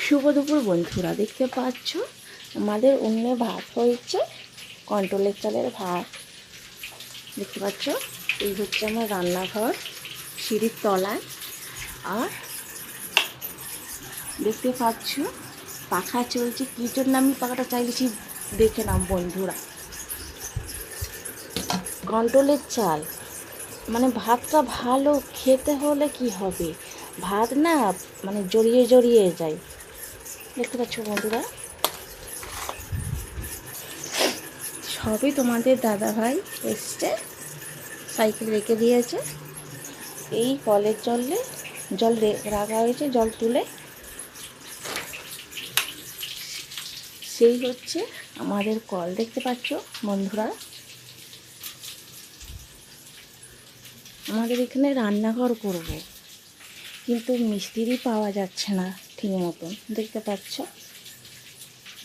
শুভ দুপুর বন্ধুরা, দেখতে পাচ্ছ আমাদের উনুনে ভাত হয়েছে, কন্ট্রোলের চালের ভাত। দেখতে পাচ্ছ, এই হচ্ছে আমার রান্নাঘর, সিঁড়ির তলায়। আর দেখতে পাচ্ছ পাখা চলছে, কী জন্য আমি পাখাটা চাইছি দেখে নাও বন্ধুরা। কন্ট্রোলের চাল মানে ভাতটা ভালো খেতে হলে কি হবে, ভাত না মানে জড়িয়ে জড়িয়ে যায়। দেখতে পাচ্ছ বন্ধুরা, সবই তোমাদের দাদা ভাই এসছে, সাইকেল রেখে দিয়েছে। এই কলের জল রাখা হয়েছে, জল তুলে। সেই হচ্ছে আমাদের কল, দেখতে পাচ্ছ বন্ধুরা। আমাদের এখানে রান্নাঘর করব, কিন্তু মিস্ত্রি পাওয়া যাচ্ছে না ঠিক মতন। দেখতে পাচ্ছ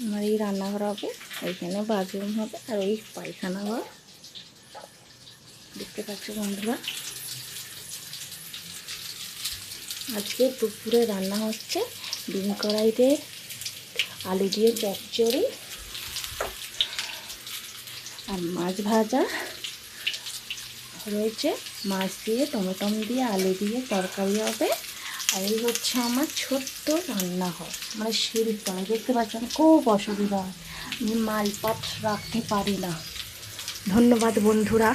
আমার এই রান্নাঘর হবে, ওইখানে বাথরুম হবে, আর ওই পায়খানা ঘর। দেখতে পাচ্ছ বন্ধুরা, আজকে দুপুরে রান্না হচ্ছে ডিম কড়াইতে আলু দিয়ে চচ্চড়ি আর মাছ ভাজা রয়েছে, মাছ দিয়ে টমেটো দিয়ে আলু দিয়ে তরকারি হবে। আর এই হচ্ছে আমার ছোট্ট রান্নাঘর, মানে সিঁড়ির তলায়। দেখতে পাচ্ছেন খুব অসুবিধা হয়, আমি মালপাট রাখতে পারি না। ধন্যবাদ বন্ধুরা।